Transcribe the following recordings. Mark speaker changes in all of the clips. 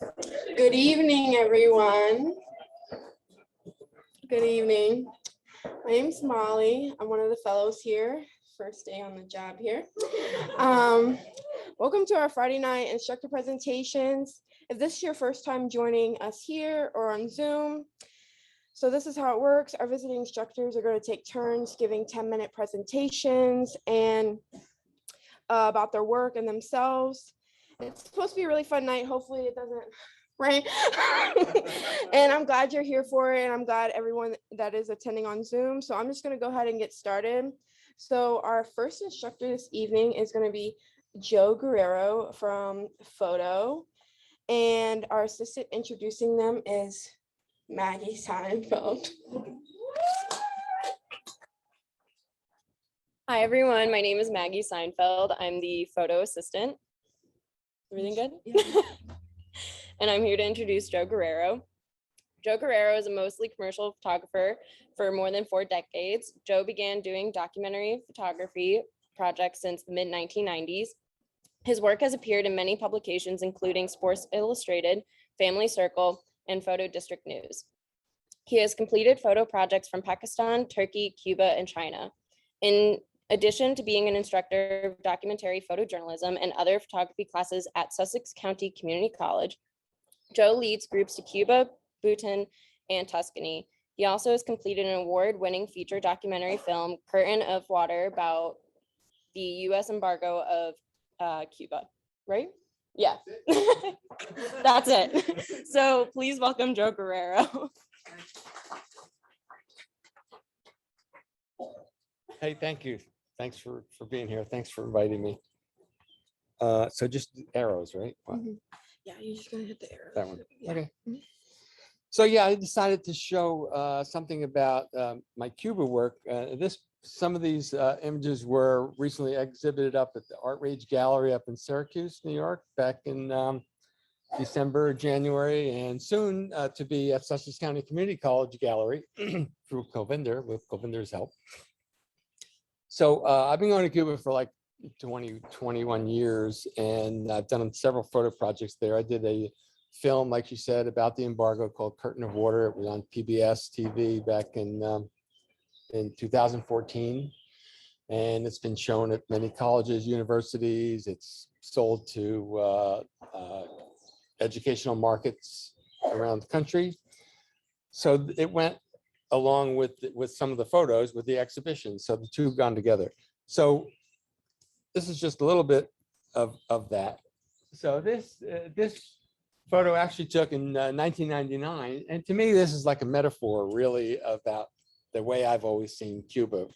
Speaker 1: Good evening, everyone. Good evening. My name's Molly. I'm one of the fellows here. First day on the job here. Welcome to our Friday night instructor presentations. If this is your first time joining us here or on Zoom, so this is how it works. Our visiting instructors are going to take turns giving 10-minute presentations and about their work and themselves. It's supposed to be a really fun night. Hopefully it doesn't rain. And I'm glad you're here for it. And I'm glad everyone that is attending on Zoom. So I'm just going to go ahead and get started. So our first instructor this evening is going to be Joe Guerriero from Photo. And our assistant introducing them is Maggie Seinfeld.
Speaker 2: Hi, everyone. My name is Maggie Seinfeld. I'm the photo assistant. Everything good? Yeah. And I'm here to introduce Joe Guerriero. Joe Guerriero is a mostly commercial photographer for more than 4 decades. Joe began doing documentary photography projects since the mid-1990s. His work has appeared in many publications, including Sports Illustrated, Family Circle, and Photo District News. He has completed photo projects from Pakistan, Turkey, Cuba, and China. In addition to being an instructor of documentary photojournalism and other photography classes at Sussex County Community College, Joe leads groups to Cuba, Bhutan, and Tuscany. He also has completed an award-winning feature documentary film, Curtain of Water, about the U.S. embargo of Cuba, right? Yeah, that's it. So please welcome Joe Guerriero.
Speaker 3: Hey, thank you. Thanks for being here. Thanks for inviting me. So just arrows, right?
Speaker 1: Mm-hmm. Yeah, you're just gonna hit the arrow.
Speaker 3: That one.
Speaker 1: Yeah.
Speaker 3: Okay. So yeah, I decided to show something about my Cuba work. Some of these images were recently exhibited up at the Art Rage Gallery up in Syracuse, New York, back in December, January, and soon to be at Sussex County Community College Gallery through Covinder, with Covinder's help. So I've been going to Cuba for like 21 years, and I've done several photo projects there. I did a film, like you said, about the embargo called Curtain of Water. It was on PBS TV back in 2014, and it's been shown at many colleges, universities. It's sold to educational markets around the country. So it went along with some of the photos with the exhibition. So the two have gone together. So this is just a little bit of that. So this photo actually took in 1999. And to me, this is like a metaphor really about the way I've always seen Cuba,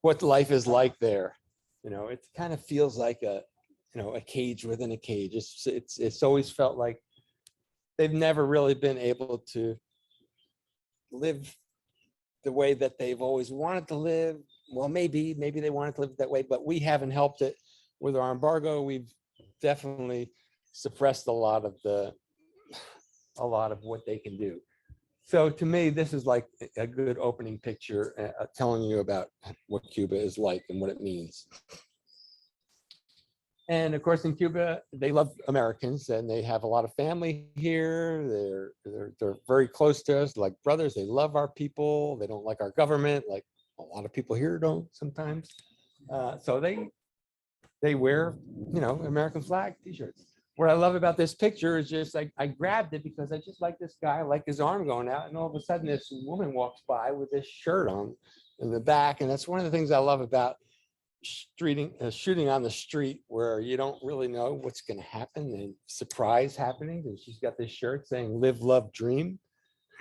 Speaker 3: what life is like there. You know, it kind of feels like a cage within a cage. It's always felt like they've never really been able to live the way that they've always wanted to live. Well, maybe they wanted to live that way, but we haven't helped it with our embargo. We've definitely suppressed a lot of what they can do. So to me, this is like a good opening picture telling you about what Cuba is like and what it means. And of course, in Cuba, they love Americans and they have a lot of family here. They're very close to us, like brothers. They love our people. They don't like our government, like a lot of people here don't sometimes. So they wear, American flag t-shirts. What I love about this picture is just like I grabbed it because I just like this guy, I like his arm going out, and all of a sudden this woman walks by with this shirt on in the back, and that's one of the things I love about shooting on the street, where you don't really know what's going to happen, and surprise happening. And she's got this shirt saying "Live, Love, Dream,"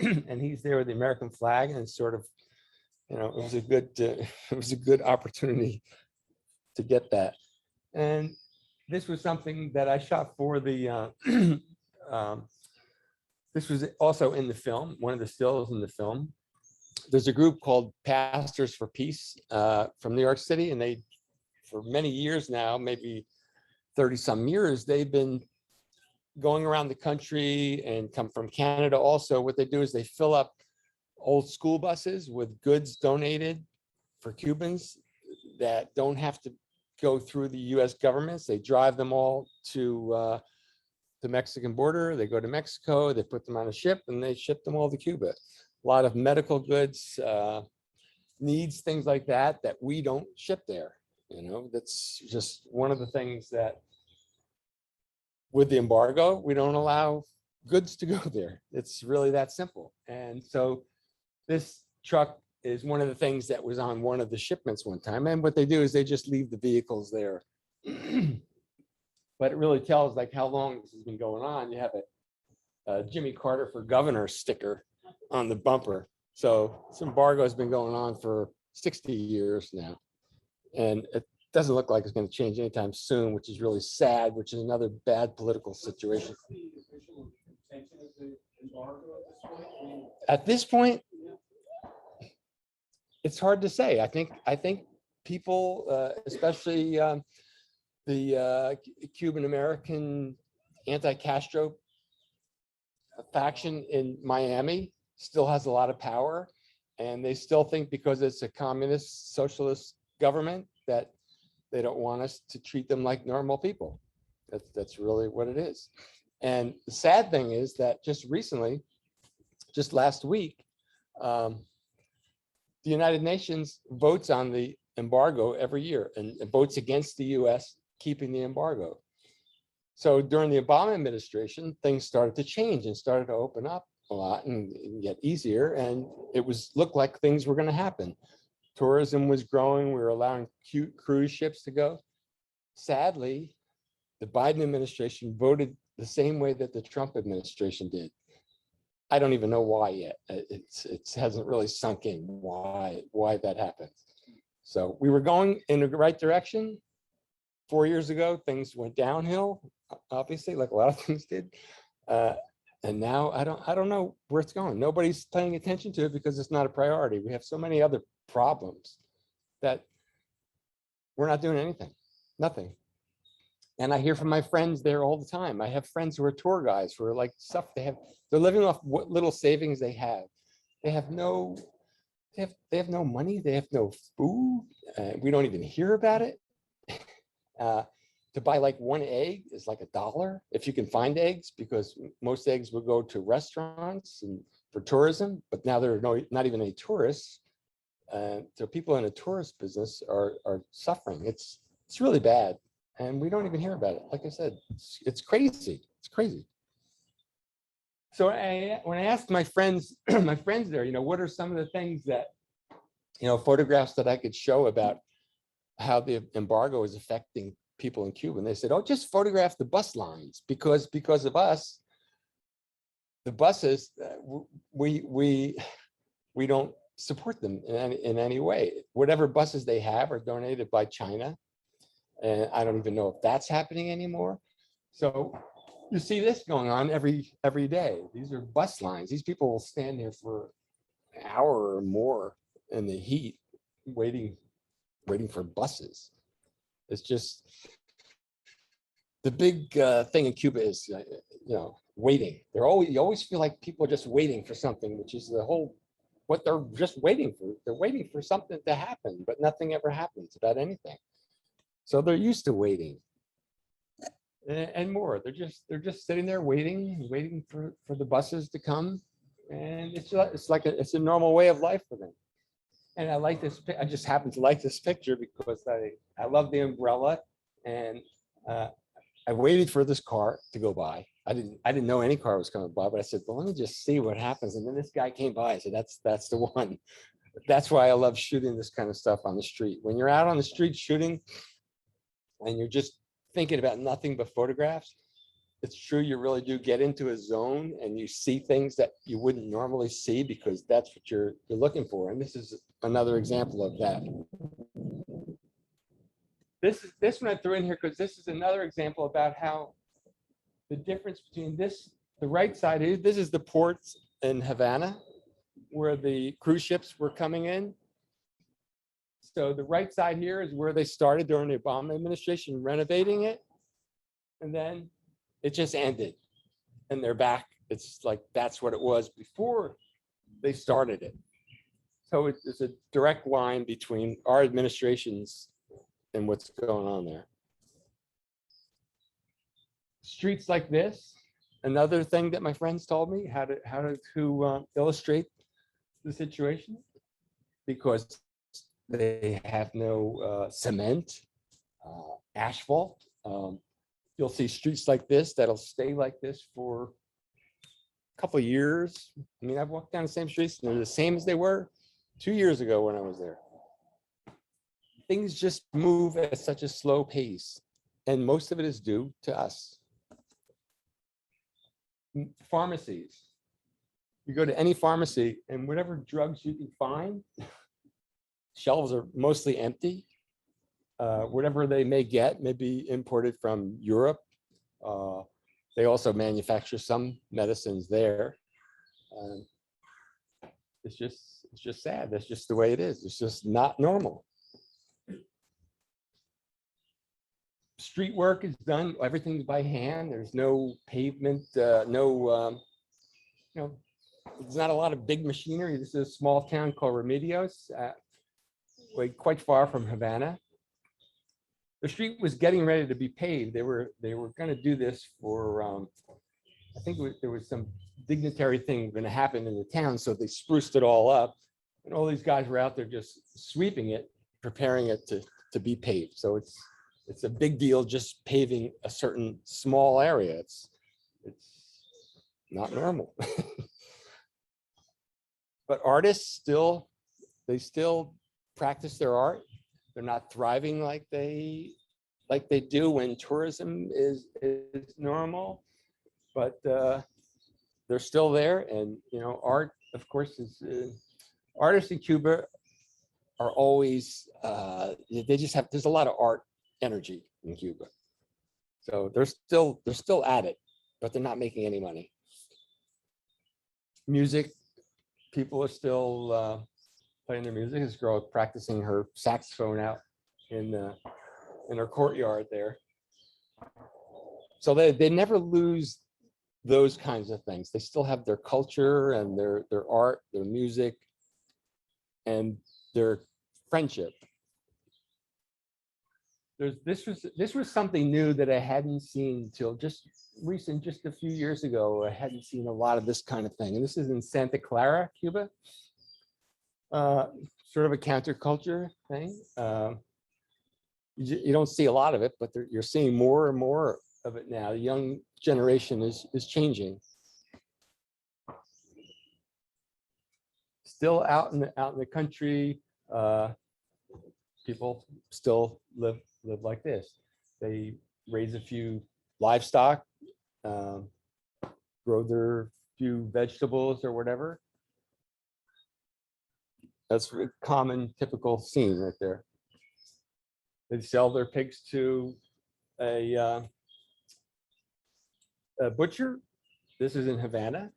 Speaker 3: and he's there with the American flag, and it's sort of, it was a good opportunity to get that. And this was something that I shot for the. This was also in the film, one of the stills in the film. There's a group called Pastors for Peace from New York City, and they, for many years now, maybe 30 some years, they've been going around the country and come from Canada also. What they do is they fill up old school buses with goods donated for Cubans that don't have to go through the US governments. They drive them all to the Mexican border, they go to Mexico, they put them on a ship and they ship them all to Cuba. A lot of medical goods, needs, things like that, that we don't ship there. You know, that's just one of the things that with the embargo, we don't allow goods to go there. It's really that simple. And so this truck is one of the things that was on one of the shipments one time. And what they do is they just leave the vehicles there. But it really tells like how long this has been going on. You have a Jimmy Carter for governor sticker on the bumper. So this embargo has been going on for 60 years now. And it doesn't look like it's going to change anytime soon, which is really sad, which is another bad political situation. At this point, it's hard to say. I think people, especially the Cuban American anti-Castro faction in Miami still has a lot of power, and they still think because it's a communist socialist government that they don't want us to treat them like normal people. That's really what it is. And the sad thing is that just recently, just last week, the United Nations votes on the embargo every year and votes against the US keeping the embargo. So during the Obama administration, things started to change and started to open up a lot and get easier. And it looked like things were going to happen. Tourism was growing. We were allowing cruise ships to go. Sadly, the Biden administration voted the same way that the Trump administration did. I don't even know why yet. It hasn't really sunk in why that happened. So we were going in the right direction. 4 years ago, things went downhill, obviously, like a lot of things did. And now I don't know where it's going. Nobody's paying attention to it because it's not a priority. We have so many other problems that we're not doing anything, nothing. And I hear from my friends there all the time. I have friends who are tour guides who are like they're living off what little savings they have. They have no money. They have no food. We don't even hear about it. To buy like one egg is like $1 if you can find eggs, because most eggs would go to restaurants and for tourism, but now there are not even any tourists. So people in a tourist business are suffering. It's really bad, and we don't even hear about it. Like I said, it's crazy. It's crazy. So when I asked my friends, there, what are some of the things that, photographs that I could show about how the embargo is affecting people in Cuba, and they said, "Oh, just photograph the bus lines because of us, the buses, we don't support them in any way. Whatever buses they have are donated by China, and I don't even know if that's happening anymore." So you see this going on every day. These are bus lines. These people will stand there for an hour or more in the heat, waiting for buses. It's just the big thing in Cuba is, waiting. You always feel like people are just waiting for something, which is what they're just waiting for. They're waiting for something to happen, but nothing ever happens about anything. So they're used to waiting and more. They're just sitting there waiting for the buses to come, and it's a normal way of life for them. And I like this. I just happen to like this picture because I love the umbrella, and I waited for this car to go by. I didn't know any car was coming by, but I said, "Well, let me just see what happens." And then this guy came by. I said, "That's the one." That's why I love shooting this kind of stuff on the street. When you're out on the street shooting, and you're just thinking about nothing but photographs, it's true, you really do get into a zone and you see things that you wouldn't normally see because that's what you're looking for. And this is another example of that. This one I threw in here because this is another example about how the difference between the right side is, this is the ports in Havana where the cruise ships were coming in. So the right side here is where they started during the Obama administration renovating it. And then it just ended and they're back. It's like, that's what it was before they started it. So it's a direct line between our administrations and what's going on there. streets like this. Another thing that my friends told me how to illustrate the situation, because they have no cement, asphalt. You'll see streets like this that'll stay like this for a couple of years. I mean, I've walked down the same streets and they're the same as they were 2 years ago when I was there. Things just move at such a slow pace, and most of it is due to us. Pharmacies. You go to any pharmacy and whatever drugs you can find, shelves are mostly empty. Whatever they may get may be imported from Europe. They also manufacture some medicines there. It's just sad. That's just the way it is. It's just not normal. Street work is done. Everything's by hand. There's no pavement. There's not a lot of big machinery. This is a small town called Remedios, quite far from Havana. The street was getting ready to be paved. They were going to do this for, I think there was some dignitary thing going to happen in the town, so they spruced it all up, and all these guys were out there just sweeping it, preparing it to be paved. So it's a big deal just paving a certain small area. It's not normal. But artists still practice their art. They're not thriving like they do when tourism is normal, but they're still there. And art, of course, is artists in Cuba are always there's a lot of art energy in Cuba, so they're still at it, but they're not making any money. Music, people are still playing their music. This girl practicing her saxophone out in her courtyard there. So they never lose those kinds of things. They still have their culture and their art, their music, and their friendship. This was something new that I hadn't seen till just a few years ago. I hadn't seen a lot of this kind of thing. And this is in Santa Clara, Cuba. Sort of a counterculture thing. You don't see a lot of it, but you're seeing more and more of it now. The young generation is changing. Still out in the country, people still live like this. They raise a few livestock, grow their few vegetables or whatever. That's a common, typical scene right there. They sell their pigs to a butcher. This is in Havana.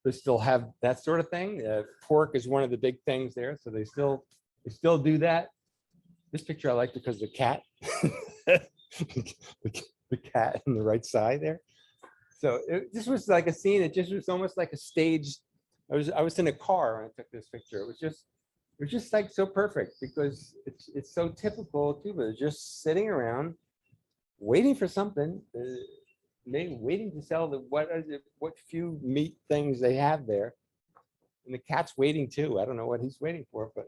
Speaker 3: They still have that sort of thing. Pork is one of the big things there, so they still do that. This picture I like because the cat, the cat on the right side there. So this was like a scene. It just was almost like a staged. I was in a car when I took this picture. It was just like so perfect because it's so typical too. But just sitting around, waiting for something, waiting to sell what few meat things they have there, and the cat's waiting too. I don't know what he's waiting for, but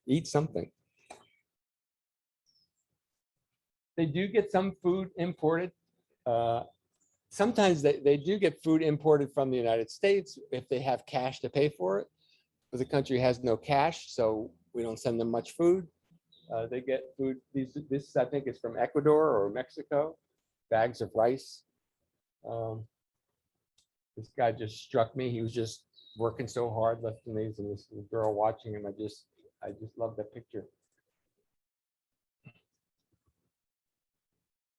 Speaker 3: eat something. They do get some food imported. Sometimes they do get food imported from the United States if they have cash to pay for it, but the country has no cash, so we don't send them much food. They get food. This I think is from Ecuador or Mexico, bags of rice. This guy just struck me. He was just working so hard lifting these, and this girl watching him. I just love that picture.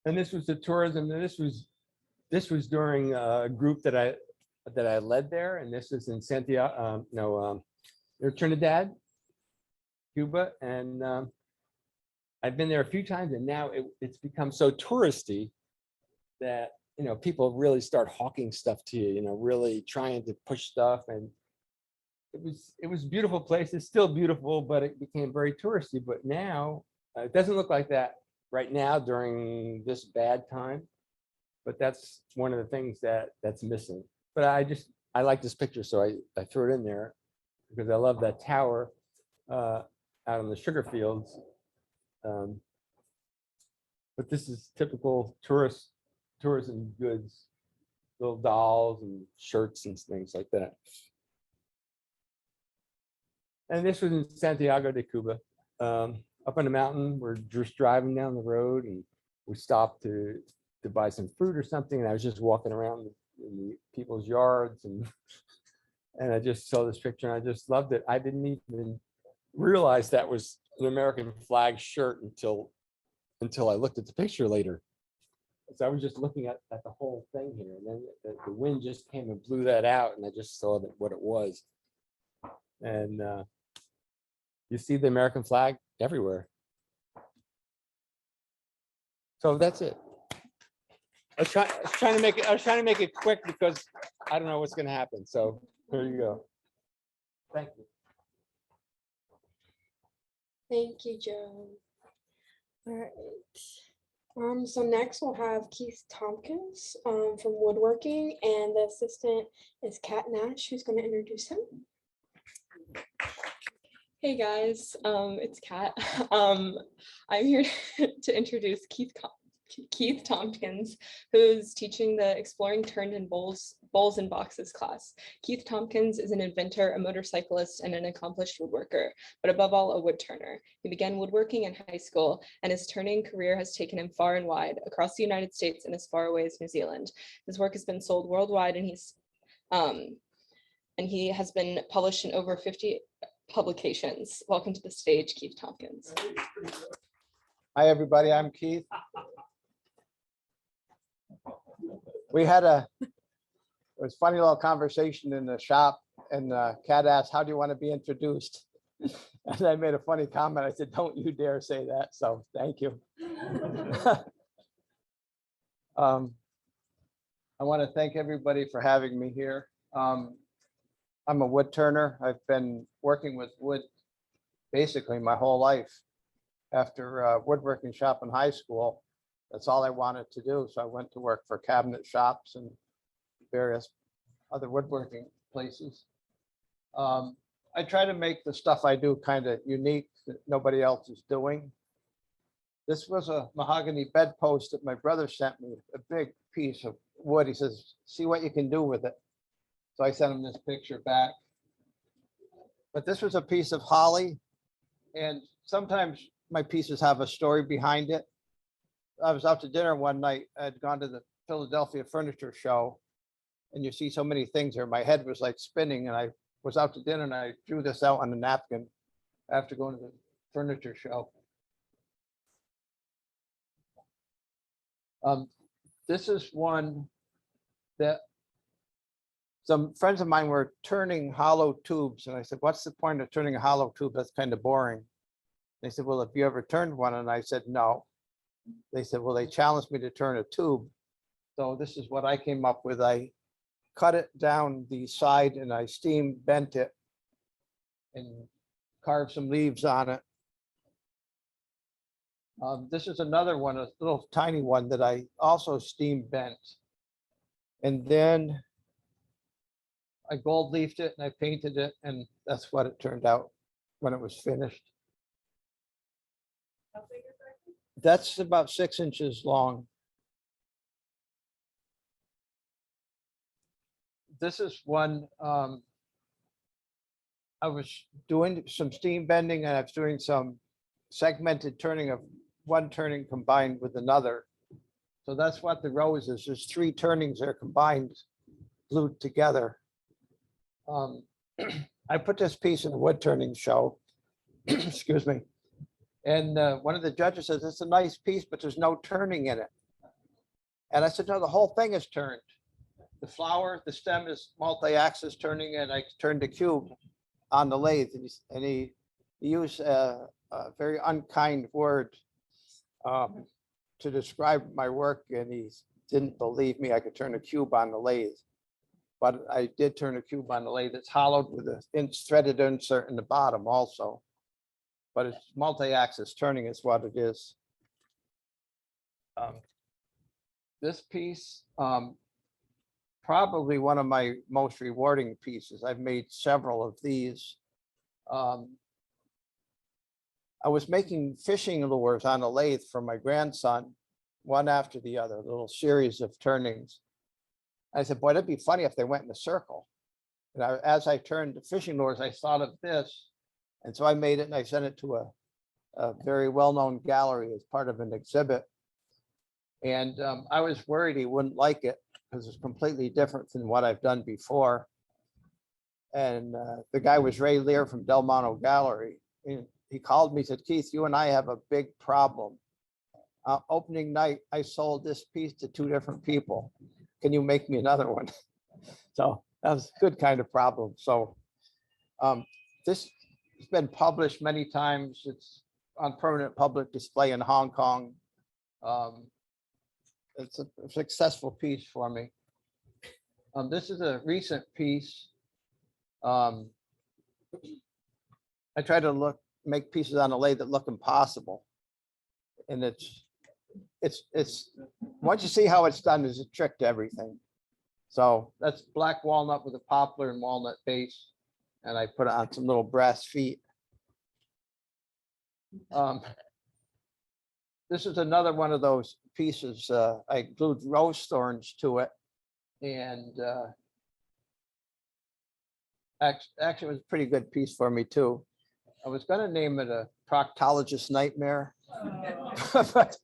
Speaker 3: And this was the tourism. And this was during a group that I led there, and this is in Santiago, near Trinidad, Cuba, and I've been there a few times, and now it's become so touristy that people really start hawking stuff to you, really trying to push stuff, and it was a beautiful place. It's still beautiful, but it became very touristy. But now it doesn't look like that right now during this bad time. but that's one of the things that's missing. But I like this picture, so I threw it in there because I love that tower out on the sugar fields. But this is typical tourism goods, little dolls and shirts and things like that. And this was in Santiago de Cuba, up on the mountain. We're just driving down the road, and we stopped to buy some fruit or something. And I was just walking around in the people's yards, and I just saw this picture, and I just loved it. I didn't even realize that was an American flag shirt until I looked at the picture later. So I was just looking at the whole thing here, and then the wind just came and blew that out, and I just saw what it was. And you see the American flag everywhere. So that's it. I was trying to make it quick because I don't know what's going to happen. So here you go. Thank you.
Speaker 1: Thank you, Joe. All right. So next we'll have Keith Tompkins from woodworking, and the assistant is Kat Nash, who's going to introduce him.
Speaker 4: Hey guys, it's Kat. I'm here to introduce Keith Tompkins, who's teaching the Exploring Turned in Bowls and Boxes class. Keith Tompkins is an inventor, a motorcyclist, and an accomplished woodworker, but above all, a wood turner. He began woodworking in high school, and his turning career has taken him far and wide, across the United States and as far away as New Zealand. His work has been sold worldwide, and he has been published in over 50 publications. Welcome to the stage, Keith Tompkins.
Speaker 5: Hi, everybody. I'm Keith. We had it was a funny little conversation in the shop, and Kat asked, "How do you want to be introduced?" And I made a funny comment. I said, "Don't you dare say that." So thank you. I want to thank everybody for having me here. I'm a wood turner. I've been working with wood basically my whole life. After a woodworking shop in high school, that's all I wanted to do. So I went to work for cabinet shops and various other woodworking places. I try to make the stuff I do kind of unique that nobody else is doing. This was a mahogany bedpost that my brother sent me, a big piece of wood. He says, "See what you can do with it." So I sent him this picture back. But this was a piece of holly, and sometimes my pieces have a story behind it. I was out to dinner one night. I'd gone to the Philadelphia Furniture Show, and you see so many things there. My head was like spinning, and I was out to dinner, and I drew this out on a napkin after going to the furniture show. This is one that some friends of mine were turning hollow tubes, and I said, "What's the point of turning a hollow tube? That's kind of boring." They said, "Well, have you ever turned one?" And I said, "No." They said, "Well, they challenged me to turn a tube." So this is what I came up with. I cut it down the side, and I steam bent it and carved some leaves on it. This is another one, a little tiny one that I also steam bent. And then I gold leafed it and I painted it, and that's what it turned out when it was finished.
Speaker 4: How big is that?
Speaker 5: That's about 6 inches long. This is one, I was doing some steam bending, and I was doing some segmented turning of one turning combined with another. So that's what the rose is. There's 3 turnings that are combined, glued together. I put this piece in the wood turning show, excuse me. And one of the judges says, "It's a nice piece, but there's no turning in it." And I said, "No, the whole thing is turned. The flower, the stem is multi-axis turning, and I turned the cube on the lathe." And he used a very unkind word to describe my work, and he didn't believe me I could turn a cube on the lathe. But I did turn a cube on the lathe. It's hollowed with a threaded insert in the bottom also. But it's multi-axis turning is what it is. This piece, probably one of my most rewarding pieces. I've made several of these. I was making fishing lures on a lathe for my grandson, one after the other, a little series of turnings. I said, boy, that'd be funny if they went in a circle. And as I turned the fishing lures, I thought of this. And so I made it and I sent it to a very well-known gallery as part of an exhibit. And I was worried he wouldn't like it because it's completely different than what I've done before. And the guy was Ray Lear from Del Monte Gallery. And he called me, said, Keith, you and I have a big problem. Opening night, I sold this piece to 2 different people. Can you make me another one? So that was a good kind of problem. So this has been published many times. It's on permanent public display in Hong Kong. It's a successful piece for me. This is a recent piece. I try to make pieces on a lathe that look impossible. And it's once you see how it's done, there's a trick to everything. So that's black walnut with a poplar and walnut base. And I put it on some little brass feet. This is another one of those pieces. I glued rose thorns to it. And actually, it was a pretty good piece for me too. I was going to name it a proctologist nightmare. But,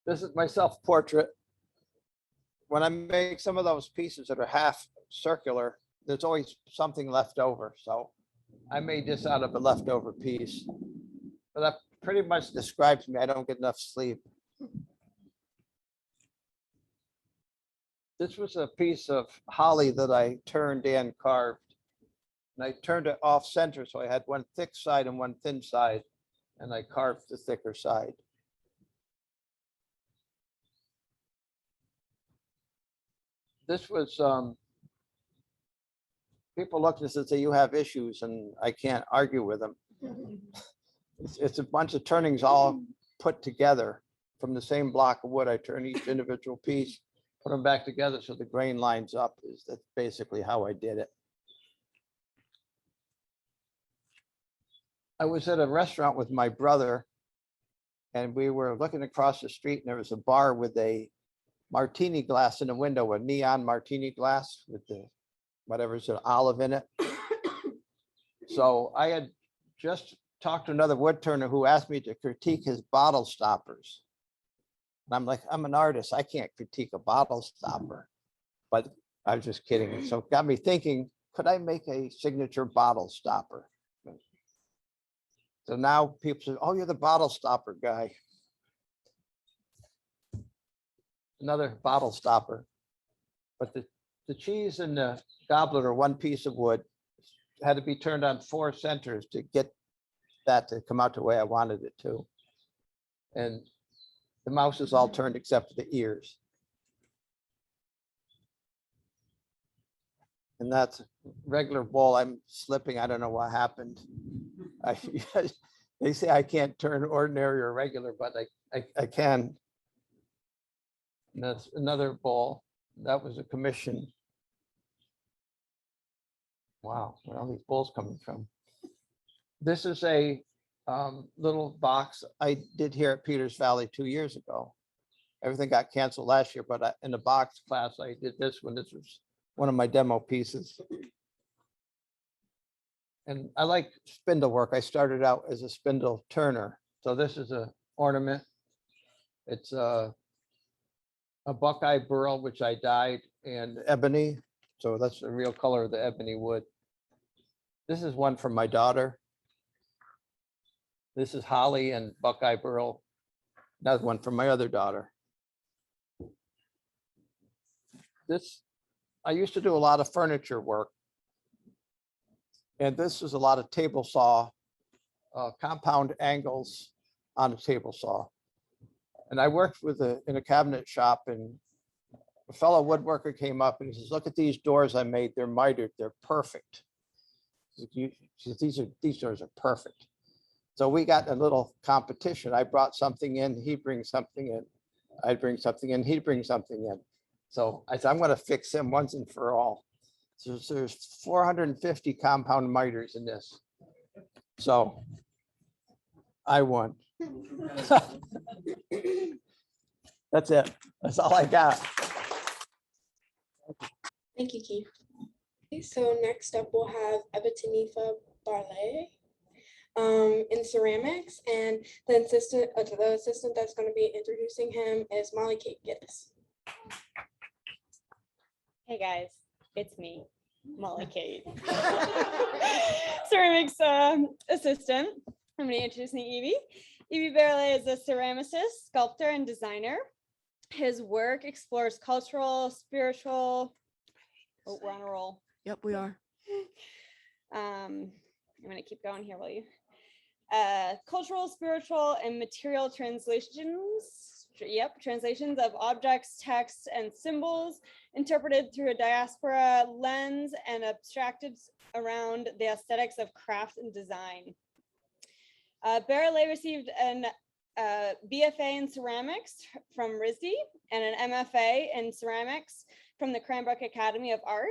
Speaker 5: this is my self-portrait. When I make some of those pieces that are half circular, there's always something left over. So I made this out of a leftover piece. But that pretty much describes me. I don't get enough sleep. This was a piece of holly that I turned and carved. And I turned it off center, so I had one thick side and one thin side, and I carved the thicker side. This was, people look at this and say, you have issues, and I can't argue with them. It's a bunch of turnings all put together from the same block of wood. I turn each individual piece, put them back together so the grain lines up. That's basically how I did it. I was at a restaurant with my brother, and we were looking across the street, and there was a bar with a martini glass in the window, a neon martini glass with the whatever's an olive in it. So I had just talked to another wood turner who asked me to critique his bottle stoppers. And I'm like, I'm an artist. I can't critique a bottle stopper. But I was just kidding. So it got me thinking, could I make a signature bottle stopper? So now people say, oh, you're the bottle stopper guy. Another bottle stopper. But the cheese and the goblet are one piece of wood. It had to be turned on 4 centers to get that to come out the way I wanted it to. And the mouse is all turned except for the ears. And that's a regular bowl. I'm slipping. I don't know what happened. They say I can't turn ordinary or regular, but I can. And that's another bowl. That was a commission. Wow, where are all these bowls coming from? This is a little box I did here at Peters Valley 2 years ago. Everything got canceled last year, but in the box class, I did this one. This was one of my demo pieces. And I like spindle work. I started out as a spindle turner. So this is an ornament. It's a buckeye burl, which I dyed, and ebony. So that's the real color of the ebony wood. This is one from my daughter. This is holly and buckeye burl. That's one from my other daughter. I used to do a lot of furniture work. And this is a lot of table saw, compound angles on a table saw. And I worked in a cabinet shop, and a fellow woodworker came up and he says, look at these doors I made. They're mitered. They're perfect. These doors are perfect. So we got a little competition. I brought something in, he brings something in. I'd bring something in, he'd bring something in. So I said, I'm going to fix him once and for all. So there's 450 compound miters in this. So I won. That's it. That's all I got.
Speaker 1: Thank you, Keith. Okay, so next up we'll have Ebitenyefa Baralaye in ceramics, and the assistant that's going to be introducing him is Molly Kate Gittes.
Speaker 2: Hey guys, it's me, Molly Kate. Ceramics assistant. I'm going to introduce Evie. Evie Baralaye is a ceramicist, sculptor, and designer. His work explores cultural, spiritual. Oh, we're on a roll.
Speaker 1: Yep, we are.
Speaker 2: I'm going to keep going here, will you? Cultural, spiritual, and material translations. Yep, translations of objects, texts, and symbols interpreted through a diaspora lens and abstracted around the aesthetics of craft and design. Baralaye received an BFA in ceramics from RISD and an MFA in ceramics from the Cranbrook Academy of Art.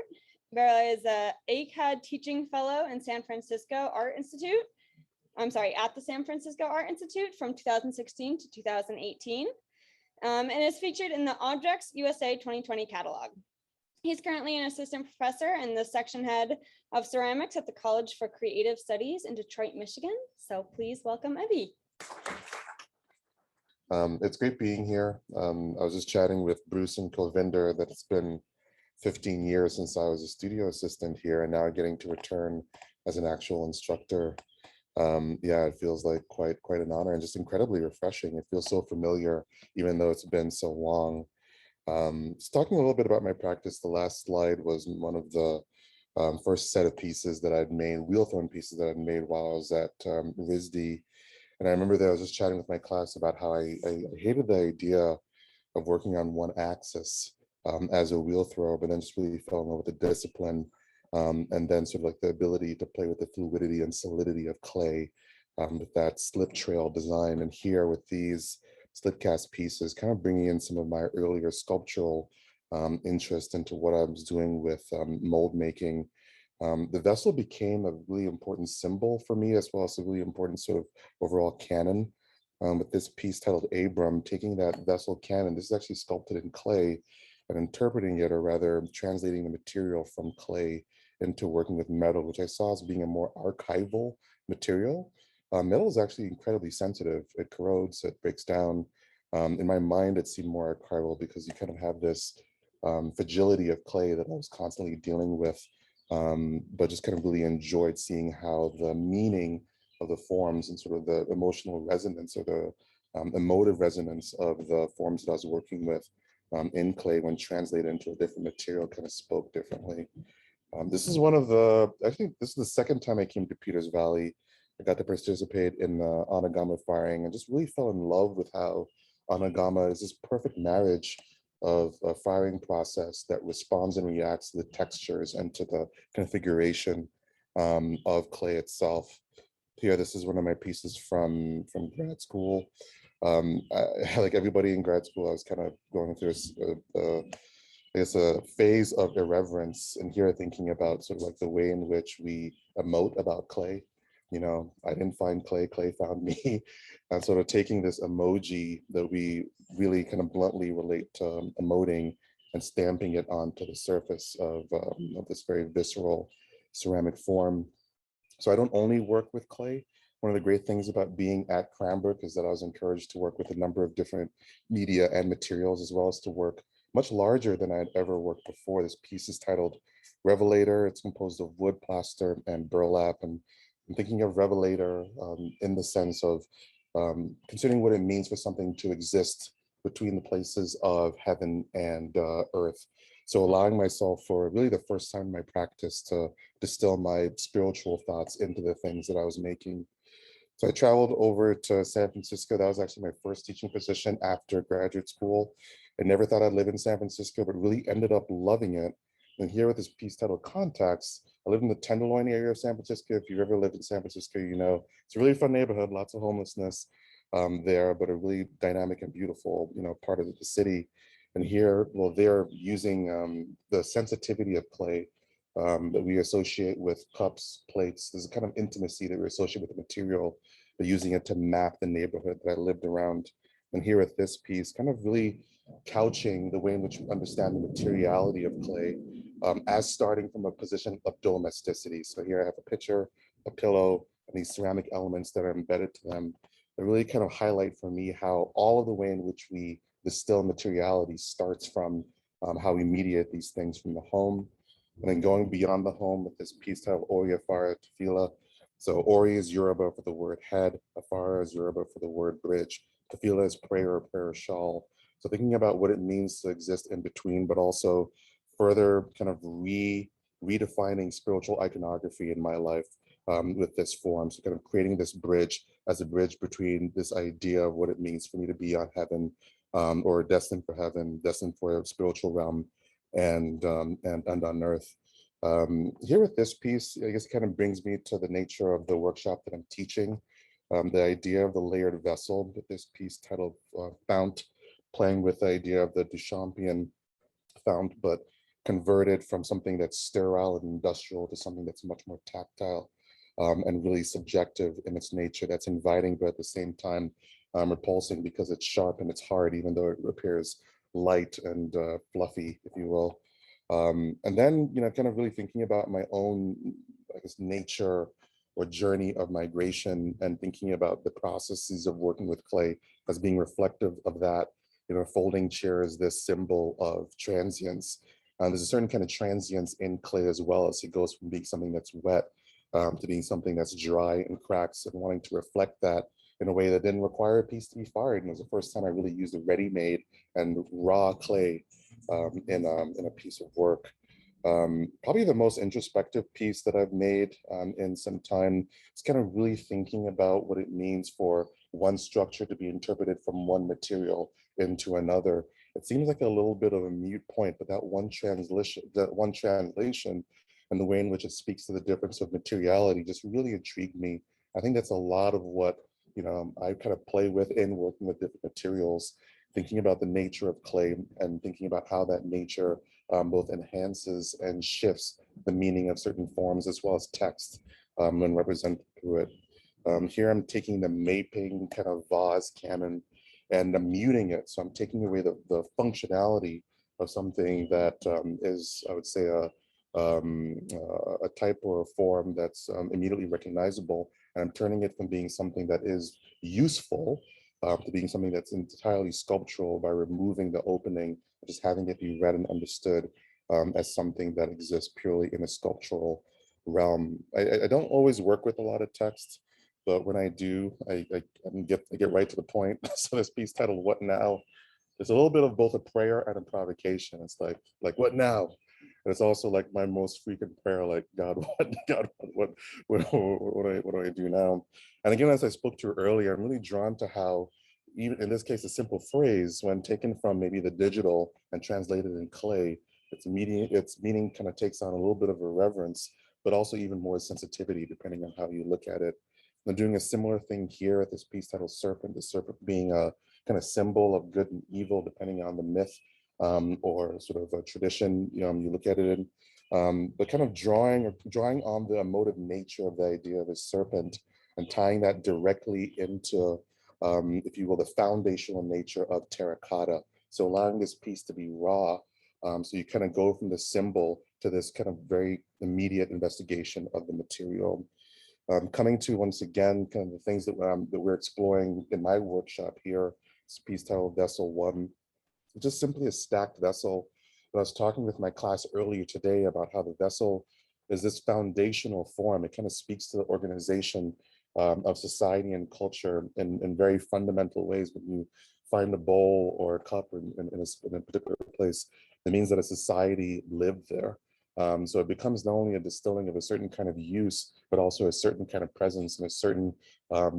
Speaker 2: Baralaye is a ACAD teaching fellow in San Francisco Art Institute. I'm sorry, at the San Francisco Art Institute from 2016 to 2018, and is featured in the Objects USA 2020 catalog. He's currently an assistant professor and the section head of ceramics at the College for Creative Studies in Detroit, Michigan. So please welcome Evie.
Speaker 6: It's great being here. I was just chatting with Bruce and Kulvinder that it's been 15 years since I was a studio assistant here, and now getting to return as an actual instructor. Yeah, it feels like quite an honor and just incredibly refreshing. It feels so familiar, even though it's been so long. Just talking a little bit about my practice, the last slide was one of the first set of pieces that I'd made, wheel thrown pieces that I'd made while I was at RISD. And I remember that I was just chatting with my class about how I hated the idea of working on one axis as a wheel thrower, but then just really fell in love with the discipline. And then sort of like the ability to play with the fluidity and solidity of clay with that slip trail design. And here with these slip cast pieces, kind of bringing in some of my earlier sculptural interest into what I was doing with mold making. The vessel became a really important symbol for me, as well as a really important sort of overall canon. With this piece titled Abram, taking that vessel canon, this is actually sculpted in clay, and interpreting it, or rather translating the material from clay into working with metal, which I saw as being a more archival material. Metal is actually incredibly sensitive. It corrodes, it breaks down. In my mind, it seemed more archival because you kind of have this fragility of clay that I was constantly dealing with, but just kind of really enjoyed seeing how the meaning of the forms and sort of the emotional resonance, or the emotive resonance of the forms that I was working with in clay when translated into a different material kind of spoke differently. This is one of the, I think this is the second time I came to Peters Valley. I got to participate in the Anagama firing and just really fell in love with how Anagama is this perfect marriage of a firing process that responds and reacts to the textures and to the configuration of clay itself. Here, this is one of my pieces from grad school. Like everybody in grad school, I was kind of going through I guess a phase of irreverence, and here thinking about sort of like the way in which we emote about clay. You know, I didn't find clay, clay found me. And sort of taking this emoji that we really kind of bluntly relate to emoting and stamping it onto the surface of this very visceral ceramic form. So I don't only work with clay. One of the great things about being at Cranbrook is that I was encouraged to work with a number of different media and materials, as well as to work much larger than I had ever worked before. This piece is titled Revelator. It's composed of wood, plaster, and burlap. And I'm thinking of Revelator in the sense of considering what it means for something to exist between the places of heaven and earth. So allowing myself for really the first time in my practice to distill my spiritual thoughts into the things that I was making. So I traveled over to San Francisco. That was actually my first teaching position after graduate school. I never thought I'd live in San Francisco, but really ended up loving it And here with this piece titled Context, I live in the Tenderloin area of San Francisco. If you've ever lived in San Francisco, you know, it's a really fun neighborhood, lots of homelessness there, but a really dynamic and beautiful, you know, part of the city. And here, well, they're using the sensitivity of clay that we associate with cups, plates. There's a kind of intimacy that we associate with the material, but using it to map the neighborhood that I lived around. And here with this piece, kind of really couching the way in which we understand the materiality of clay as starting from a position of domesticity. So here I have a pitcher, a pillow, and these ceramic elements that are embedded to them. They really kind of highlight for me how all of the way in which we distill materiality starts from how we mediate these things from the home, and then going beyond the home with this piece titled Ori Afara Tefillah. So Ori is Yoruba for the word head, Afara is Yoruba for the word bridge, Tefillah is prayer or prayer shawl. So thinking about what it means to exist in between, but also further kind of redefining spiritual iconography in my life with this form. So kind of creating this bridge as a bridge between this idea of what it means for me to be on heaven or destined for heaven, destined for a spiritual realm, and on earth. Here with this piece, I guess it kind of brings me to the nature of the workshop that I'm teaching. The idea of the layered vessel with this piece titled Fount, playing with the idea of the Duchampian fount, but converted from something that's sterile and industrial to something that's much more tactile and really subjective in its nature, that's inviting, but at the same time repulsing because it's sharp and it's hard, even though it appears light and fluffy, if you will. And then, you know, kind of really thinking about my own, I guess, nature or journey of migration and thinking about the processes of working with clay as being reflective of that. You know, folding chair is this symbol of transience. There's a certain kind of transience in clay as well, as it goes from being something that's wet to being something that's dry and cracks, and wanting to reflect that in a way that didn't require a piece to be fired. And it was the first time I really used a ready-made and raw clay in a piece of work. Probably the most introspective piece that I've made in some time is kind of really thinking about what it means for one structure to be interpreted from one material into another. It seems like a little bit of a mute point, but that one translation and the way in which it speaks to the difference of materiality just really intrigued me. I think that's a lot of what, you know, I kind of play with in working with different materials, thinking about the nature of clay and thinking about how that nature both enhances and shifts the meaning of certain forms as well as text when represented through it. Here I'm taking the Maping kind of vase canon and I'm muting it. So I'm taking away the functionality of something that is, I would say, a type or a form that's immediately recognizable. And I'm turning it from being something that is useful to being something that's entirely sculptural by removing the opening, just having it be read and understood as something that exists purely in a sculptural realm. I don't always work with a lot of text, but when I do, I get right to the point. So this piece titled "What Now?" There's a little bit of both a prayer and a provocation. It's like what now? And it's also like my most frequent prayer, like God, what do I do now? And again, as I spoke to earlier, I'm really drawn to how, even in this case, a simple phrase, when taken from maybe the digital and translated in clay, its meaning kind of takes on a little bit of a reverence, but also even more sensitivity, depending on how you look at it. I'm doing a similar thing here at this piece titled Serpent, the serpent being a kind of symbol of good and evil, depending on the myth or sort of a tradition you look at it in, but kind of drawing on the emotive nature of the idea of a serpent and tying that directly into, if you will, the foundational nature of terracotta. So allowing this piece to be raw, so you kind of go from the symbol to this kind of very immediate investigation of the material. Coming to, once again, kind of the things that we're exploring in my workshop here, this piece titled Vessel 1, just simply a stacked vessel. But I was talking with my class earlier today about how the vessel is this foundational form. It kind of speaks to the organization of society and culture in very fundamental ways. When you find a bowl or a cup in a particular place, it means that a society lived there. So it becomes not only a distilling of a certain kind of use, but also a certain kind of presence and a certain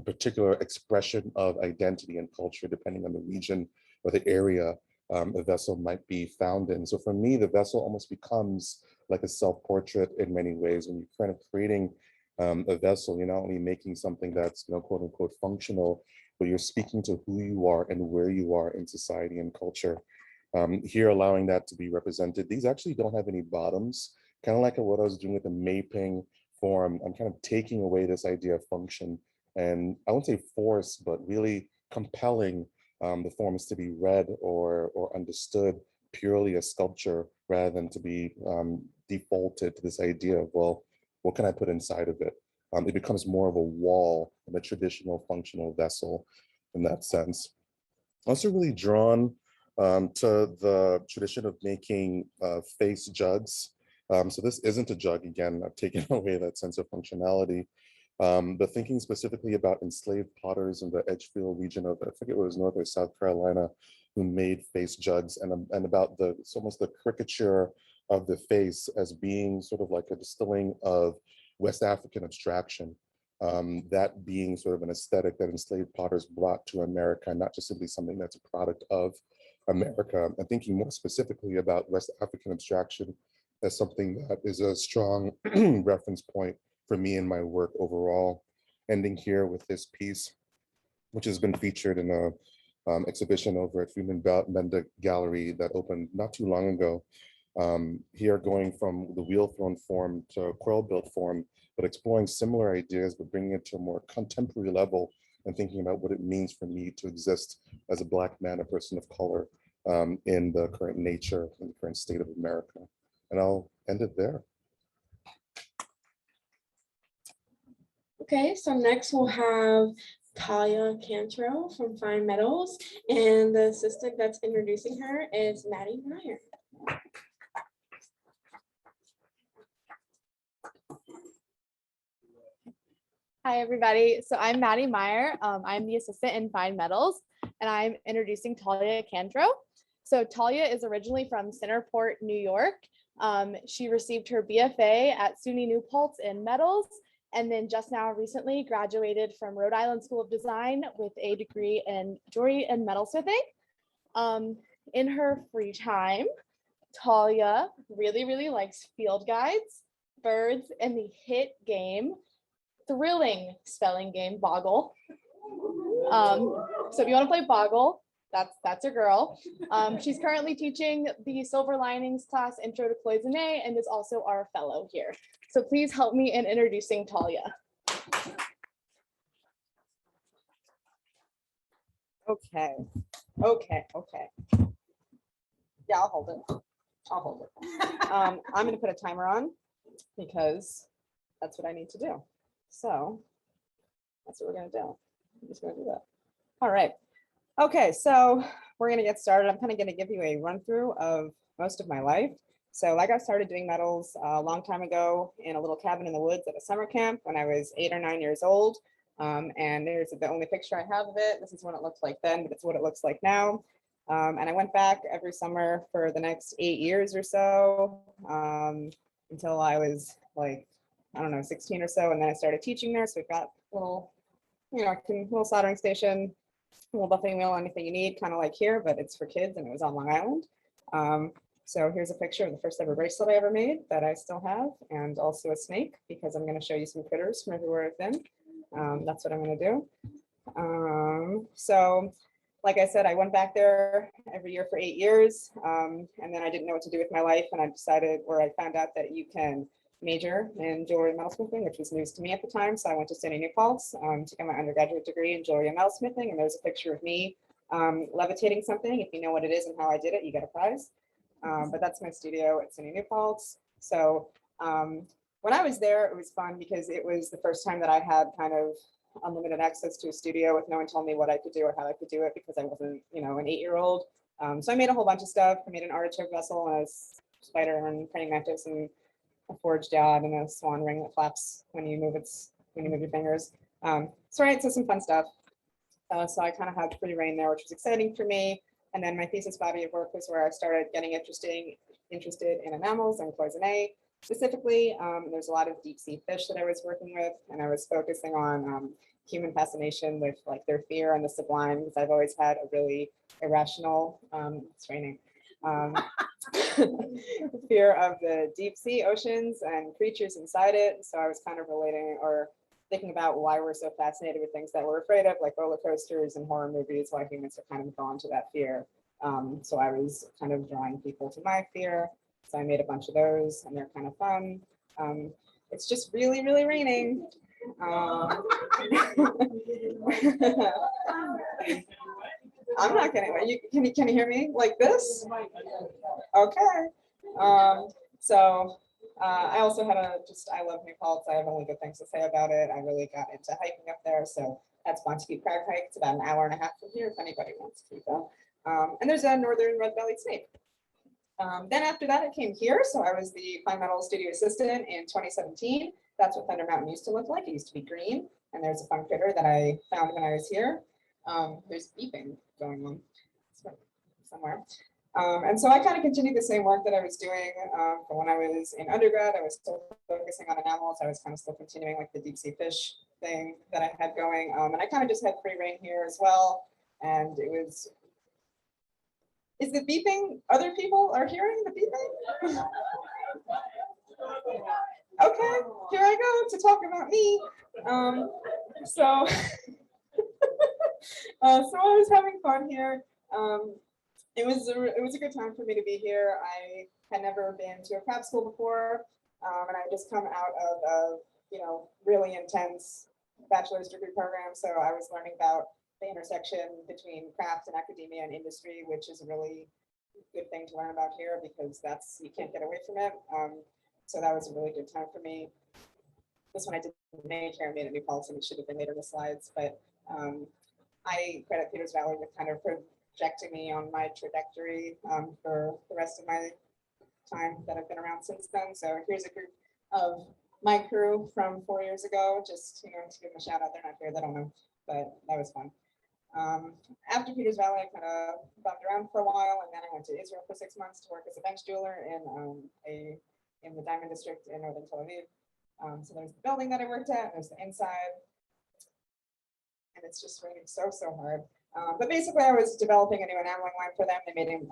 Speaker 6: particular expression of identity and culture, depending on the region or the area a vessel might be found in. So for me, the vessel almost becomes like a self-portrait in many ways. When you're kind of creating a vessel, you're not only making something that's, quote unquote, functional, but you're speaking to who you are and where you are in society and culture. Here, allowing that to be represented. These actually don't have any bottoms, kind of like what I was doing with the Maping form. I'm kind of taking away this idea of function, and I won't say force, but really compelling the forms to be read or understood purely as sculpture, rather than to be defaulted to this idea of, well, what can I put inside of it? It becomes more of a wall than a traditional functional vessel in that sense. Also really drawn to the tradition of making face jugs. So this isn't a jug, again, I've taken away that sense of functionality, but thinking specifically about enslaved potters in the Edgefield region of, I forget what it was, North or South Carolina, who made face jugs, and about it's almost the caricature of the face as being sort of like a distilling of West African abstraction. That being sort of an aesthetic that enslaved potters brought to America, not just simply something that's a product of America. I'm thinking more specifically about West African abstraction as something that is a strong reference point for me in my work overall. Ending here with this piece, which has been featured in a exhibition over at Freeman Benda Gallery that opened not too long ago. Here going from the wheel thrown form to quill built form, but exploring similar ideas, but bringing it to a more contemporary level and thinking about what it means for me to exist as a Black man, a person of color, in the current nature, in the current state of America. And I'll end it there.
Speaker 1: Okay, so next we'll have Talya Kantro from Fine Metals, and the assistant that's introducing her is Maddie Meyer.
Speaker 7: Hi, everybody. So I'm Maddie Meyer. I'm the assistant in Fine Metals, and I'm introducing Talya Kantro. So Talya is originally from Centerport, New York. She received her BFA at SUNY New Paltz in metals, and then just now recently graduated from Rhode Island School of Design with a degree in jewelry and metalsmithing. In her free time, Talya really likes field guides, birds, and the hit game, thrilling spelling game, Boggle. So if you want to play Boggle, that's her girl. She's currently teaching the Silver Linings class, Intro to Cloisonne, and is also our fellow here. So please help me in introducing Talya. Okay. Yeah, I'll hold it. I'm going to put a timer on because that's what I need to do. So that's what we're going to do. I'm just going to do that. All right. Okay, so we're going to get started. I'm kind of going to give you a run through of most of my life. So I got started doing metals a long time ago in a little cabin in the woods at a summer camp when I was 8 or 9 years old. And there's the only picture I have of it. This is what it looked like then, but it's what it looks like now. And I went back every summer for the next 8 years or so until I was like, I don't know, 16 or so. And then I started teaching there. So we've got a little, little soldering station, a little buffing wheel, anything you need, kind of like here, but it's for kids and it was on Long Island. So here's a picture of the first ever bracelet I ever made that I still have, and also a snake, because I'm going to show you some critters from everywhere I've been. That's what I'm going to do. So like I said, I went back there every year for 8 years, and then I didn't know what to do with my life, and I decided, or I found out that you can major in jewelry and metalsmithing, which was news to me at the time. So I went to SUNY New Paltz to get my undergraduate degree in jewelry and metalsmithing, and there's a picture of me levitating something. If you know what it is and how I did it, you get a prize. But that's my studio at SUNY New Paltz. So when I was there, it was fun because it was the first time that I had kind of unlimited access to a studio with no one telling me what I could do or how I could do it, because I wasn't, an 8-year-old. So I made a whole bunch of stuff. I made an artichoke vessel and a spider and praying mantis and a forged yod and a swan ring that flaps when you move your fingers. So some fun stuff. So I kind of had free reign there, which was exciting for me. And then my thesis body of work was where I started getting interested in enamels and cloisonne specifically. There's a lot of deep sea fish that I was working with, and I was focusing on human fascination with like their fear and the sublime, because I've always had a really irrational, it's raining, fear of the deep sea oceans and creatures inside it. So I was kind of relating or thinking about why we're so fascinated with things that we're afraid of, like roller coasters and horror movies, why humans are kind of drawn to that fear. So I was kind of drawing people to my fear. So I made a bunch of those and they're kind of fun. It's just really, really raining. I'm not kidding. Can you hear me like this? Okay. I also had I love New Paltz. I have only good things to say about it. I really got into hiking up there. So that's Montague Crag Hike. It's about an hour and a half from here if anybody wants to go. And there's a northern red-bellied snake. Then after that, I came here. So I was the Climb Metal studio assistant in 2017. That's what Thunder Mountain used to look like. It used to be green. And there's a fun critter that I found when I was here. There's beeping going on somewhere. And so I kind of continued the same work that I was doing from when I was in undergrad. I was still focusing on enamels. I was kind of still continuing like the deep sea fish thing that I had going. And I kind of just had free reign here as well. And it was, is the beeping, other people are hearing the beeping? Okay, here I go to talk about me. So I was having fun here. It was a good time for me to be here. I had never been to a craft school before, and I just come out of a really intense bachelor's degree program. So I was learning about the intersection between craft and academia and industry, which is a really good thing to learn about here because you can't get away from it. So that was a really good time for me. This one I didn't make here, I made a new policy, and it should have been later in the slides, but I credit Peters Valley with kind of projecting me on my trajectory for the rest of my time that I've been around since then. So here's a group of my crew from 4 years ago, just to give them a shout out. They're not here, they don't know, but that was fun. After Peters Valley, I kind of bumped around for a while, and then I went to Israel for 6 months to work as a bench jeweler in the diamond district in northern Tel Aviv. So there's the building that I worked at, there's the inside, and it's just raining so hard. But basically, I was developing a new enameling line for them. They made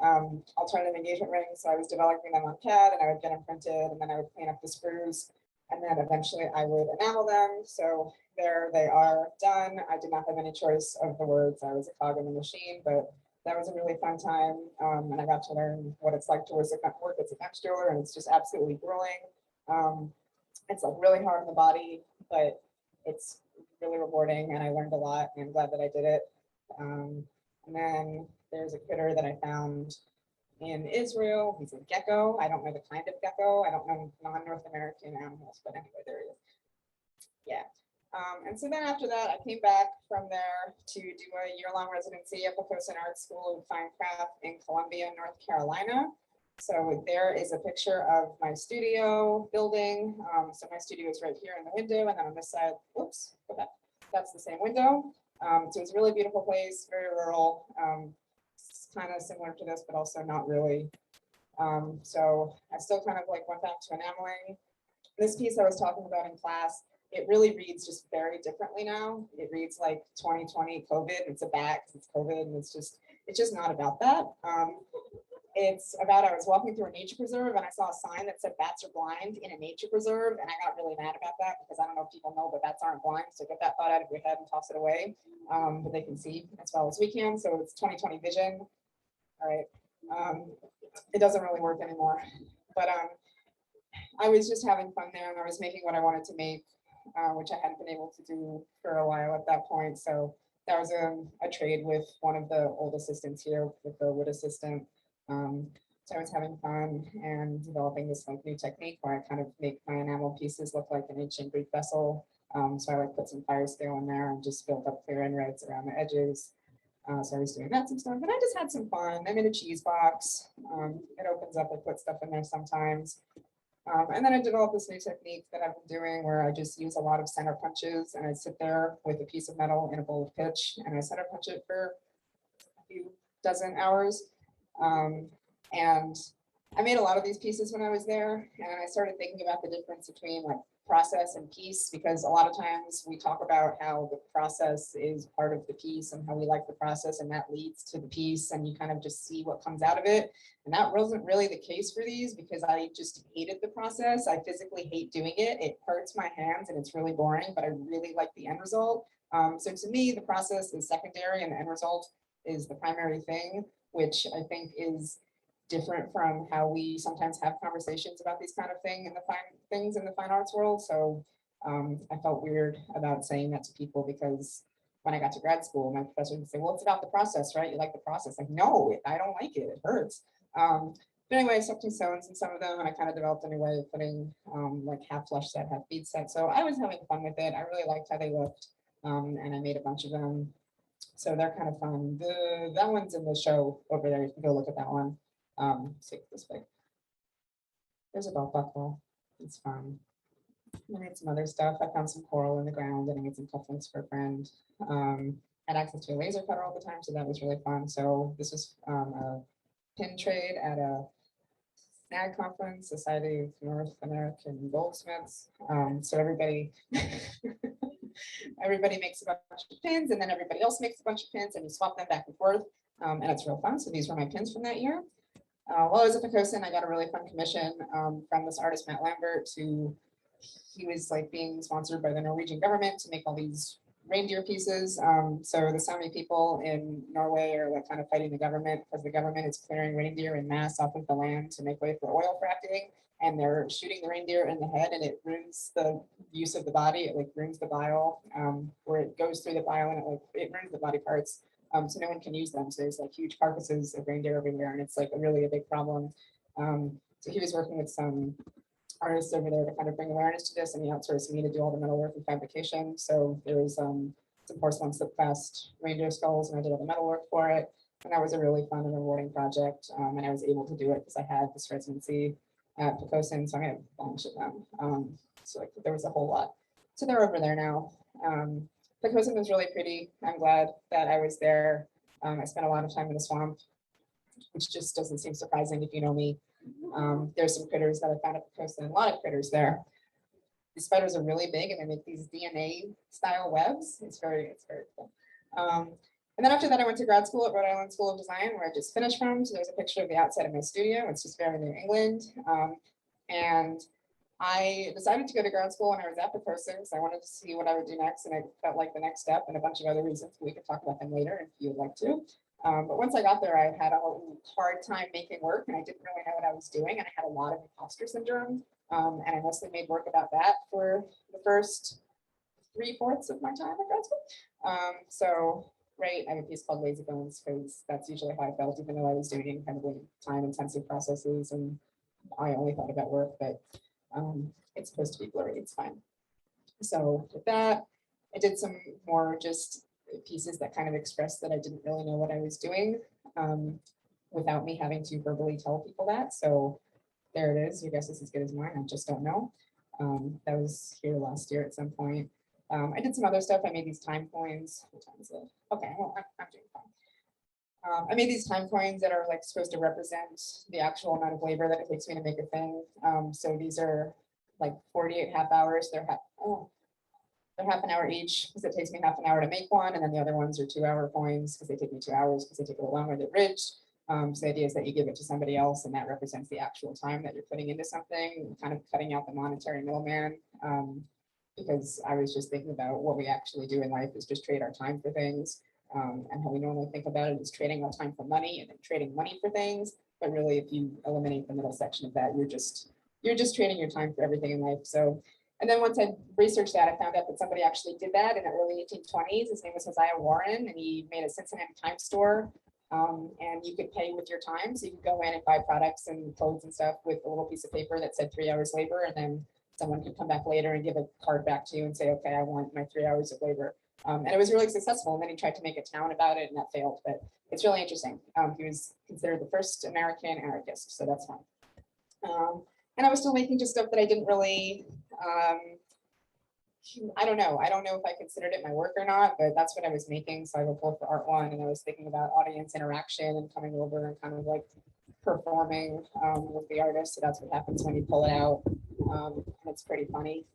Speaker 7: alternative engagement rings, so I was developing them on CAD, and I would get them printed, and then I would clean up the screws, and then eventually I would enamel them. So there they are done. I did not have any choice of the words. I was a cog in the machine, but that was a really fun time, and I got to learn what it's like to work as a bench jeweler, and it's just absolutely grueling. It's like really hard on the body, but it's really rewarding, and I learned a lot, and I'm glad that I did it. And then there's a critter that I found in Israel. He's a gecko. I don't know the kind of gecko. I don't know non-North American animals, but anyway, there he is. Yeah. And so then after that, I came back from there to do a year-long residency at the Posen Art School of Fine Craft in Columbia, North Carolina. So there is a picture of my studio building. So my studio is right here in the window, and then on this side, whoops, go back. That's the same window. So it's a really beautiful place, very rural. It's kind of similar to this, but also not really. So I still kind of like went back to enameling. This piece I was talking about in class, it really reads just very differently now. It reads like 2020 COVID. It's a bat because it's COVID, and it's just not about that. It's about, I was walking through a nature preserve and I saw a sign that said bats are blind in a nature preserve. And I got really mad about that because I don't know if people know, but bats aren't blind. So get that thought out of your head and toss it away. But they can see as well as we can. So it's 2020 vision. All right. It doesn't really work anymore. But I was just having fun there, and I was making what I wanted to make, which I hadn't been able to do for a while at that point. So that was a trade with one of the old assistants here, with the wood assistant. So I was having fun and developing this like new technique where I kind of make my enamel pieces look like an ancient Greek vessel. So I like put some fire scale in there and just built up clear inroads around the edges. So I was doing that some stuff, and I just had some fun. I made a cheese box. It opens up, I put stuff in there sometimes. And then I developed this new technique that I've been doing where I just use a lot of center punches, and I sit there with a piece of metal in a bowl of pitch, and I center punch it for a few dozen hours. And I made a lot of these pieces when I was there, and I started thinking about the difference between like process and piece, because a lot of times we talk about how the process is part of the piece and how we like the process and that leads to the piece, and you kind of just see what comes out of it. And that wasn't really the case for these, because I just hated the process. I physically hate doing it. It hurts my hands and it's really boring, but I really like the end result. So to me, the process is secondary and the end result is the primary thing, which I think is different from how we sometimes have conversations about these kind of things in the fine arts world. So I felt weird about saying that to people, because when I got to grad school, my professor would say, well, it's about the process, right? You like the process. Like, no, I don't like it. It hurts. But anyway, I stuck some stones in some of them, and I kind of developed a new way of putting like half flush set, half bead set. So I was having fun with it. I really liked how they looked, and I made a bunch of them. So they're kind of fun. That one's in the show over there. You can go look at that one. See this way. There's a belt buckle. It's fun. I made some other stuff. I found some coral in the ground, and I made some cufflinks for a friend. I had access to a laser cutter all the time, so that was really fun. So this was a pin trade at a SNAG conference, Society of North American Goldsmiths. So everybody makes a bunch of pins, and then everybody else makes a bunch of pins, and you swap them back and forth. And it's real fun. So these were my pins from that year. While I was at Picosin, I got a really fun commission from this artist, Matt Lambert, he was like being sponsored by the Norwegian government to make all these reindeer pieces. So the Sami people in Norway are like kind of fighting the government, because the government is clearing reindeer in mass off of the land to make way for oil fracking. And they're shooting the reindeer in the head, and it ruins the use of the body. It like ruins the bile, where it goes through the bile, and it ruins the body parts. So no one can use them. So there's like huge carcasses of reindeer everywhere, and it's like a big problem. So he was working with some artists over there to kind of bring awareness to this, and he outsourced me to do all the metalwork and fabrication. So there was some porcelain slip fast reindeer skulls, and I did all the metalwork for it. And that was a really fun and rewarding project. And I was able to do it because I had this residency at Picosin, so I had a bunch of them. So like, there was a whole lot. So they're over there now. Picosin was really pretty. I'm glad that I was there. I spent a lot of time in the swamp, which just doesn't seem surprising if you know me. There's some critters that I found at Picosin, a lot of critters there. These spiders are really big, and they make these DNA style webs. It's very cool. And then after that, I went to grad school at Rhode Island School of Design, where I just finished from. So there's a picture of the outside of my studio. It's just very New England. And I decided to go to grad school when I was at Picosin, because I wanted to see what I would do next, and I felt like the next step, and a bunch of other reasons. We could talk about them later if you would like to. But once I got there, I had a hard time making work, and I didn't really know what I was doing, and I had a lot of imposter syndrome, and I mostly made work about that for the first 3/4 of my time at grad school. So right, I have a piece called Lazy Bones, because that's usually how I felt, even though I was doing incredibly time-intensive processes, and I only thought about work, but it's supposed to be blurry, it's fine. So with that, I did some more just pieces that kind of expressed that I didn't really know what I was doing, without me having to verbally tell people that. So there it is. Your guess is as good as mine. I just don't know. That was here last year at some point. I did some other stuff. I made these time coins. What time is it? Okay, well, I'm doing fine. I made these time coins that are like supposed to represent the actual amount of labor that it takes me to make a thing. So these are like 48 half hours. They're half an hour each, because it takes me half an hour to make one, and then the other ones are 2-hour coins because they take me 2 hours, because they take a little longer to ridged. So the idea is that you give it to somebody else, and that represents the actual time that you're putting into something, kind of cutting out the monetary middleman. Because I was just thinking about what we actually do in life is just trade our time for things. And how we normally think about it is trading our time for money, and then trading money for things. But really, if you eliminate the middle section of that, you're just trading your time for everything in life. So, and then once I researched that, I found out that somebody actually did that in the early 1820s. His name was Josiah Warren, and he made a Cincinnati time store. And you could pay with your time. So you could go in and buy products and clothes and stuff with a little piece of paper that said 3 hours labor, and then someone could come back later and give a card back to you and say, okay, I want my 3 hours of labor. And it was really successful. And then he tried to make a town about it, and that failed. But it's really interesting. He was considered the first American anarchist, so that's fun. And I was still making just stuff that I didn't really, I don't know if I considered it my work or not, but that's what I was making. So I would pull for Art One, and I was thinking about audience interaction and coming over and kind of like performing with the artist. So that's what happens when you pull it out. And it's pretty funny.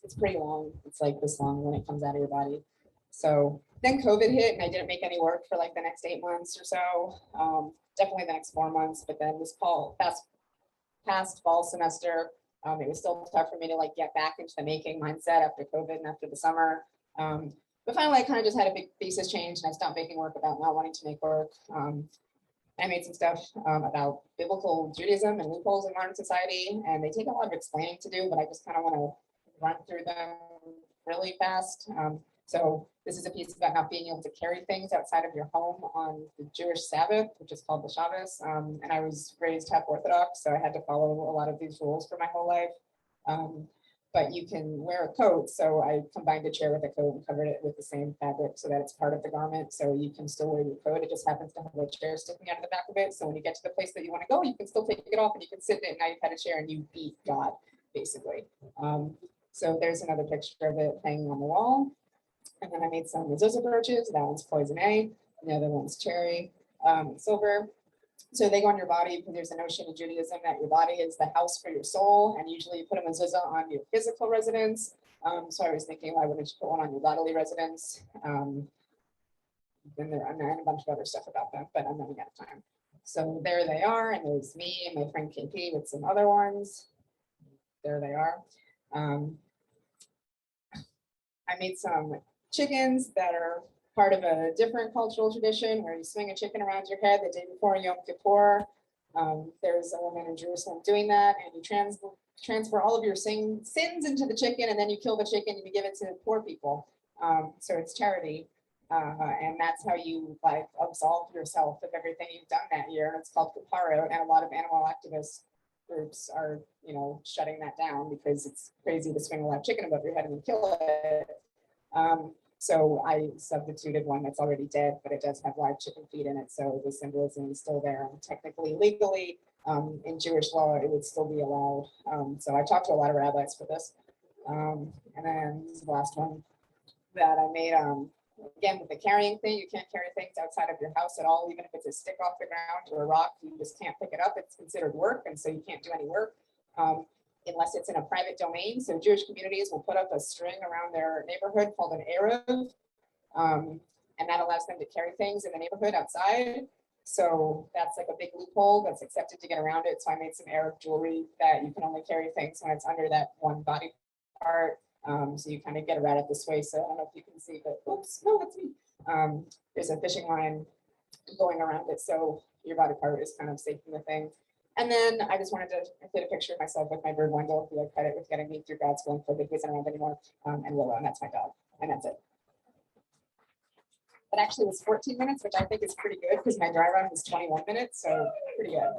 Speaker 7: It's pretty long. It's like this long when it comes out of your body. So then COVID hit and I didn't make any work for like the next 8 months or so. Definitely the next 4 months, but then this past fall semester, it was still tough for me to like get back into the making mindset after COVID and after the summer. But finally, I kind of just had a big thesis change and I stopped making work about not wanting to make work. I made some stuff about biblical Judaism and loopholes in modern society, and they take a lot of explaining to do, but I just kind of want to run through them really fast. So this is a piece about not being able to carry things outside of your home on the Jewish Sabbath, which is called the Shabbos. And I was raised half Orthodox, so I had to follow a lot of these rules for my whole life. But you can wear a coat. So I combined a chair with a coat and covered it with the same fabric so that it's part of the garment. So you can still wear your coat. It just happens to have a chair sticking out of the back of it. So when you get to the place that you want to go, you can still take it off and you can sit in it. Now you've had a chair and you beat God, basically. So there's another picture of it hanging on the wall. And then I made some mezuzah brooches. That one's poison A, and the other one's cherry silver. So they go on your body because there's a notion in Judaism that your body is the house for your soul, and usually you put a mezuzah on your physical residence. So I was thinking, why wouldn't you put one on your bodily residence? Then there are a bunch of other stuff about them, but I'm running out of time. So there they are, and there's me and my friend KP with some other ones. There they are. I made some chickens that are part of a different cultural tradition where you swing a chicken around your head the day before Yom Kippur. There's a woman in Jerusalem doing that, and you transfer all of your sins into the chicken, and then you kill the chicken and you give it to poor people. So it's charity, and that's how you like absolve yourself of everything you've done that year. And it's called Kaparot, and a lot of animal activist groups are, shutting that down because it's crazy to swing a live chicken above your head and then kill it. So I substituted one that's already dead, but it does have live chicken feet in it. So the symbolism is still there. And technically, legally, in Jewish law, it would still be allowed. So I talked to a lot of rabbis for this. And then this is the last one that I made. Again, with the carrying thing, you can't carry things outside of your house at all, even if it's a stick off the ground or a rock, you just can't pick it up. It's considered work, and so you can't do any work unless it's in a private domain. So Jewish communities will put up a string around their neighborhood called an Erev, and that allows them to carry things in the neighborhood outside. So that's like a big loophole that's accepted to get around it. So I made some Erev jewelry that you can only carry things when it's under that one body part. So you kind of get around it this way. So I don't know if you can see, but oops, no, that's me. There's a fishing line going around it. So your body part is kind of safe from the thing. And then I just wanted to include a picture of myself with my bird Wendell, who I credit with getting me through grad school and COVID isn't around anymore. And Willow, and that's my dog. And that's it. It actually was 14 minutes, which I think is pretty good because my dry run was 21 minutes. So pretty good.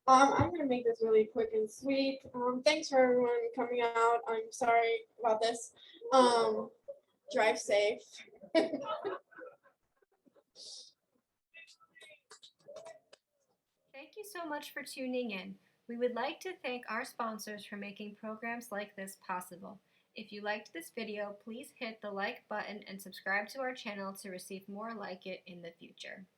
Speaker 1: I'm gonna make this really quick and sweet. Thanks for everyone coming out. I'm sorry about this. Drive safe.
Speaker 8: Thank you so much for tuning in. We would like to thank our sponsors for making programs like this possible. If you liked this video, please hit the like button and subscribe to our channel to receive more like it in the future.